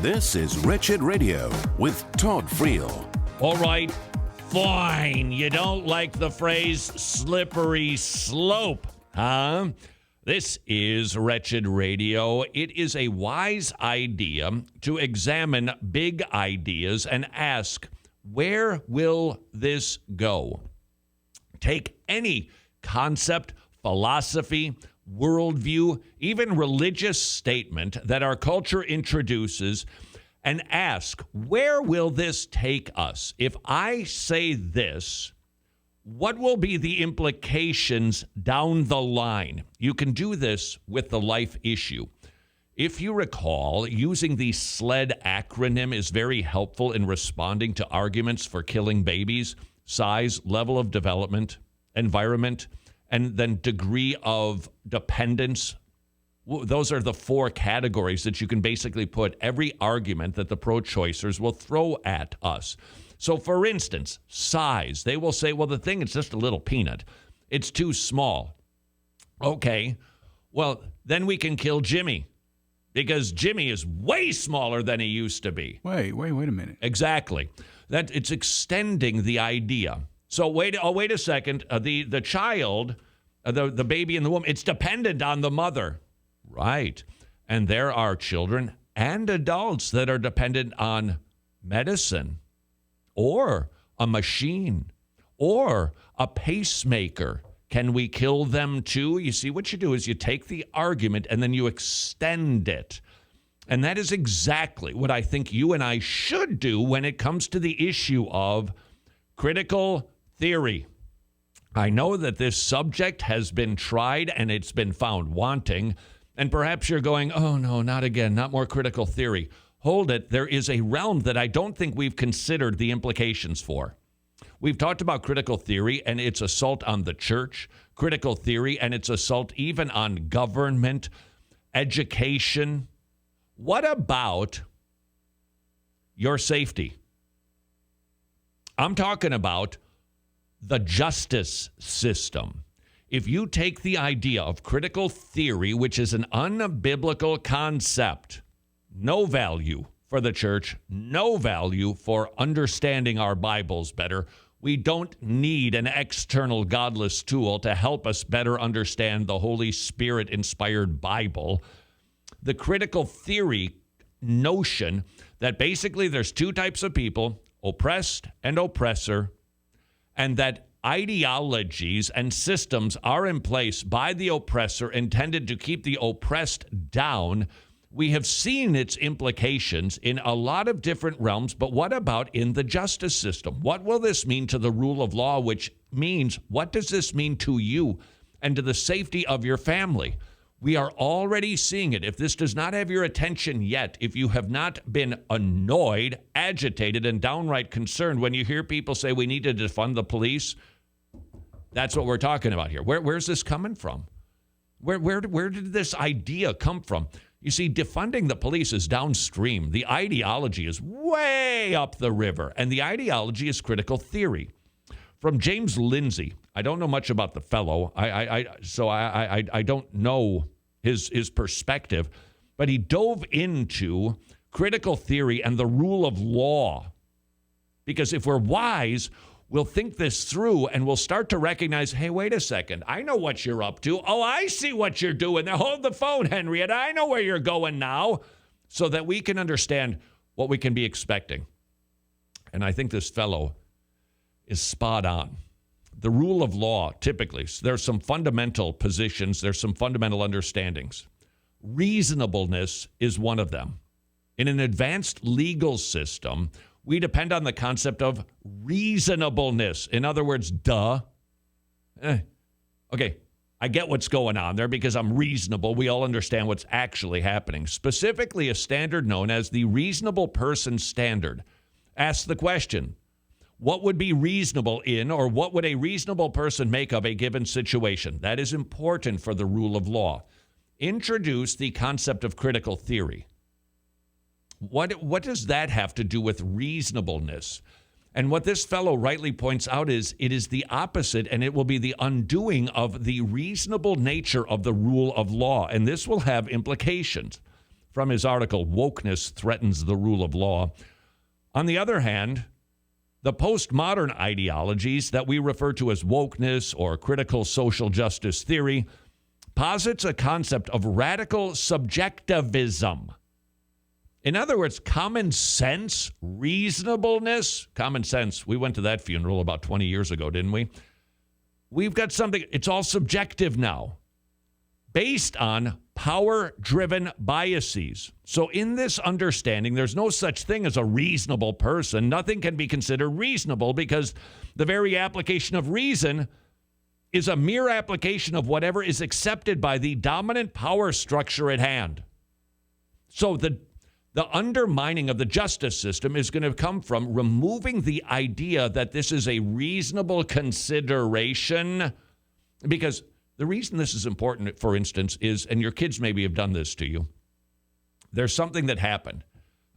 This is Wretched Radio with Todd Friel. All right, fine. You don't like the phrase slippery slope, huh? This is Wretched Radio. It is a wise idea to examine big ideas and ask, where will this go? Take any concept, philosophy, worldview, even religious statement that our culture introduces and ask, where will this take us? If I say this, what will be the implications down the line? You can do this with the life issue. If you recall, using the SLED acronym is very helpful in responding to arguments for killing babies: size, level of development, environment, and then degree of dependence. Those are the four categories that you can basically put every argument that the pro-choicers will throw at us. So, for instance, size. They will say, well, the thing is just a little peanut. It's too small. Okay, well, then we can kill Jimmy because Jimmy is way smaller than he used to be. Wait a minute. Exactly. That it's extending the idea. So wait a second. The child, the baby in the womb, it's dependent on the mother. Right. And there are children and adults that are dependent on medicine or a machine or a pacemaker. Can we kill them too? You see, what you do is you take the argument and then you extend it. And that is exactly what I think you and I should do when it comes to the issue of critical theory. I know that this subject has been tried and it's been found wanting. And perhaps you're going, oh no, not again, not more critical theory. Hold it. There is a realm that I don't think we've considered the implications for. We've talked about critical theory and its assault on the church, critical theory and its assault even on government, education. What about your safety? I'm talking about the justice system. If you take the idea of critical theory, which is an unbiblical concept, no value for the church, no value for understanding our Bibles better. We don't need an external godless tool to help us better understand the Holy Spirit-inspired Bible. The critical theory notion that basically there's two types of people, oppressed and oppressor, and that ideologies and systems are in place by the oppressor intended to keep the oppressed down. We have seen its implications in a lot of different realms, but what about in the justice system? What will this mean to the rule of law, which means, what does this mean to you and to the safety of your family? We are already seeing it. If this does not have your attention yet, if you have not been annoyed, agitated, and downright concerned when you hear people say we need to defund the police, that's what we're talking about here. Where's this coming from? Where did this idea come from? You see, defunding the police is downstream. The ideology is way up the river, and the ideology is critical theory. From James Lindsay, I don't know much about the fellow, so I don't know his perspective, but he dove into critical theory and the rule of law. Because if we're wise, we'll think this through and we'll start to recognize, hey, wait a second, I know what you're up to. Oh, I see what you're doing there. Hold the phone, Henrietta. I know where you're going now, so that we can understand what we can be expecting. And I think this fellow is spot on. The rule of law, typically, there's some fundamental positions, there's some fundamental understandings. Reasonableness is one of them. In an advanced legal system, we depend on the concept of reasonableness. In other words, okay, I get what's going on there because I'm reasonable. We all understand what's actually happening. Specifically, a standard known as the reasonable person standard asks the question, what would be reasonable in, or what would a reasonable person make of a given situation? That is important for the rule of law. Introduce the concept of critical theory. What does that have to do with reasonableness? And what this fellow rightly points out is it is the opposite, and it will be the undoing of the reasonable nature of the rule of law. And this will have implications. from his article, Wokeness Threatens the Rule of Law. On the other hand, the postmodern ideologies that we refer to as wokeness or critical social justice theory posits a concept of radical subjectivism. In other words, common sense, reasonableness, common sense. We went to that funeral about 20 years ago, didn't we? We've got something, it's all subjective now, based on power-driven biases. So in this understanding, there's no such thing as a reasonable person. Nothing can be considered reasonable because the very application of reason is a mere application of whatever is accepted by the dominant power structure at hand. So the undermining of the justice system is going to come from removing the idea that this is a reasonable consideration, because the reason this is important, for instance, is, and your kids maybe have done this to you, there's something that happened.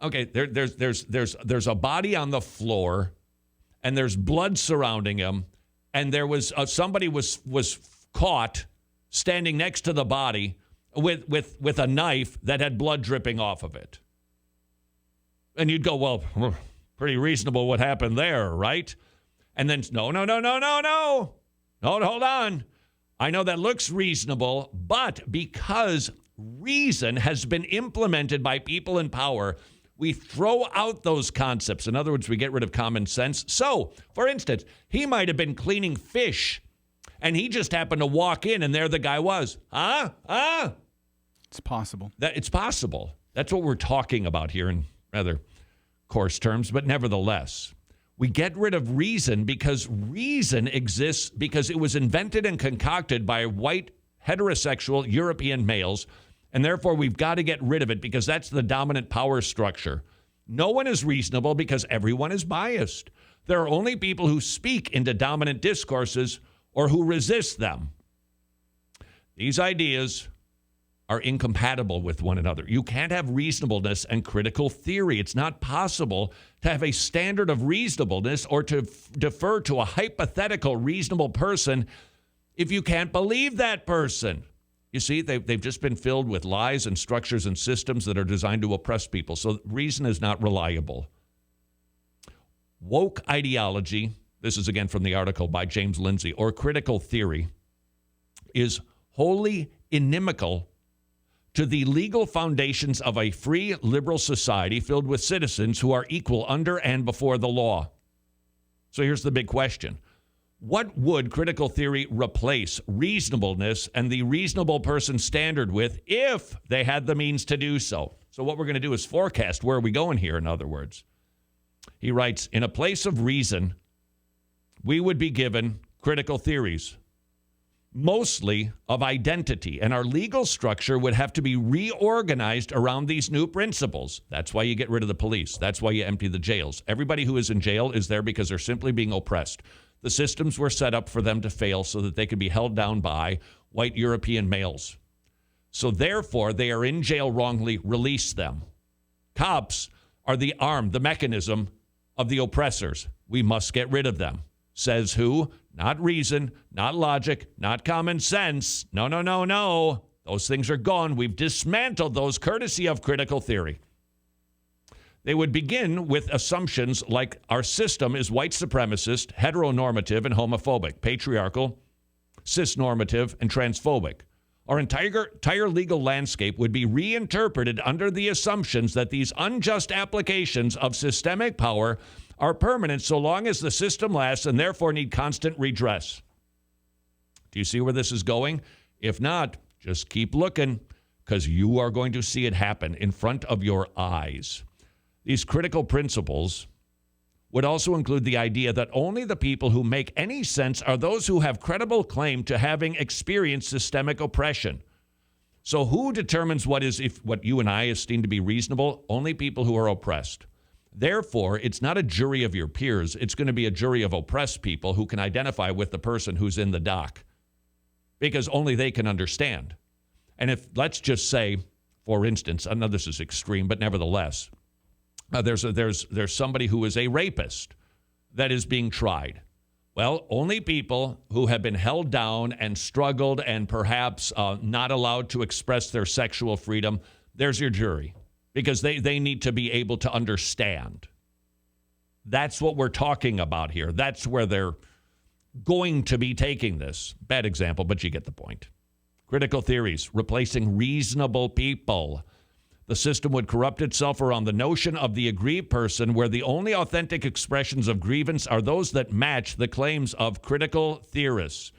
Okay, there's a body on the floor, and there's blood surrounding him, and there was somebody was caught standing next to the body with a knife that had blood dripping off of it. And you'd go, well, pretty reasonable what happened there, right? And then, no, hold on. I know that looks reasonable, but because reason has been implemented by people in power, we throw out those concepts. In other words, we get rid of common sense. So, for instance, he might have been cleaning fish, and he just happened to walk in, and there the guy was. It's possible. It's possible. That's what we're talking about here in rather coarse terms, but nevertheless. We get rid of reason because reason exists because it was invented and concocted by white, heterosexual European males, and therefore we've got to get rid of it because that's the dominant power structure. No one is reasonable because everyone is biased. There are only people who speak into dominant discourses or who resist them. These ideas are incompatible with one another. You can't have reasonableness and critical theory. It's not possible to have a standard of reasonableness or to defer to a hypothetical reasonable person if you can't believe that person. You see, they've just been filled with lies and structures and systems that are designed to oppress people. So reason is not reliable. Woke ideology, this is again from the article by James Lindsay, or critical theory, is wholly inimical to the legal foundations of a free liberal society filled with citizens who are equal under and before the law. So here's the big question. What would critical theory replace reasonableness and the reasonable person standard with if they had the means to do so? So what we're going to do is forecast where are we going here, in other words. He writes, in a place of reason, we would be given critical theories, mostly of identity, and our legal structure would have to be reorganized around these new principles. That's why you get rid of the police. That's why you empty the jails. Everybody who is in jail is there because they're simply being oppressed. The systems were set up for them to fail so that they could be held down by white European males. So therefore, they are in jail wrongly. Release them. Cops are the arm, the mechanism of the oppressors. We must get rid of them. Says who? Not reason, not logic, not common sense. No. Those things are gone. We've dismantled those courtesy of critical theory. They would begin with assumptions like our system is white supremacist, heteronormative, and homophobic, patriarchal, cisnormative, and transphobic. Our entire legal landscape would be reinterpreted under the assumptions that these unjust applications of systemic power are permanent so long as the system lasts and therefore need constant redress. Do you see where this is going? If not, just keep looking because you are going to see it happen in front of your eyes. These critical principles would also include the idea that only the people who make any sense are those who have credible claim to having experienced systemic oppression. So who determines what you and I esteem to be reasonable? Only people who are oppressed. Therefore, it's not a jury of your peers. It's going to be a jury of oppressed people who can identify with the person who's in the dock because only they can understand. And if, let's just say, for instance, I know this is extreme, but nevertheless, there's somebody who is a rapist that is being tried. Well, only people who have been held down and struggled and perhaps not allowed to express their sexual freedom, There's your jury, because they need to be able to understand. That's what we're talking about here. That's where they're going to be taking this. Bad example, but you get the point. Critical theories, replacing reasonable people. The system would corrupt itself around the notion of the aggrieved person, where the only authentic expressions of grievance are those that match the claims of critical theorists.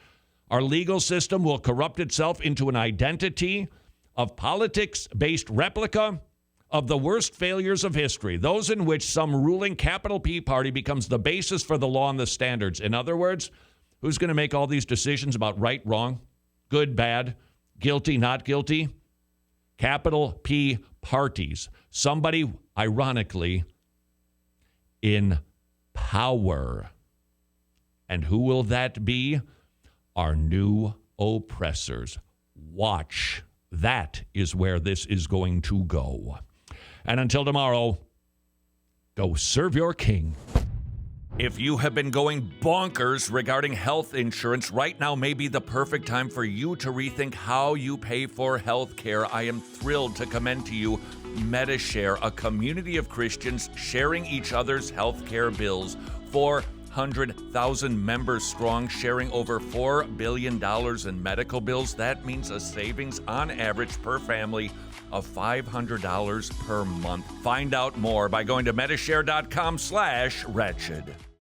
Our legal system will corrupt itself into an identity of politics-based replica of the worst failures of history, those in which some ruling capital P party becomes the basis for the law and the standards. In other words, who's going to make all these decisions about right, wrong, good, bad, guilty, not guilty? Capital P parties. Somebody, ironically, in power. And who will that be? Our new oppressors. Watch. That is where this is going to go. And until tomorrow, go serve your king. If you have been going bonkers regarding health insurance, right now may be the perfect time for you to rethink how you pay for health care. I am thrilled to commend to you MediShare, a community of Christians sharing each other's health care bills. 400,000 members strong, sharing over $4 billion in medical bills. That means a savings on average per family of $500 per month. Find out more by going to medishare.com/wretched.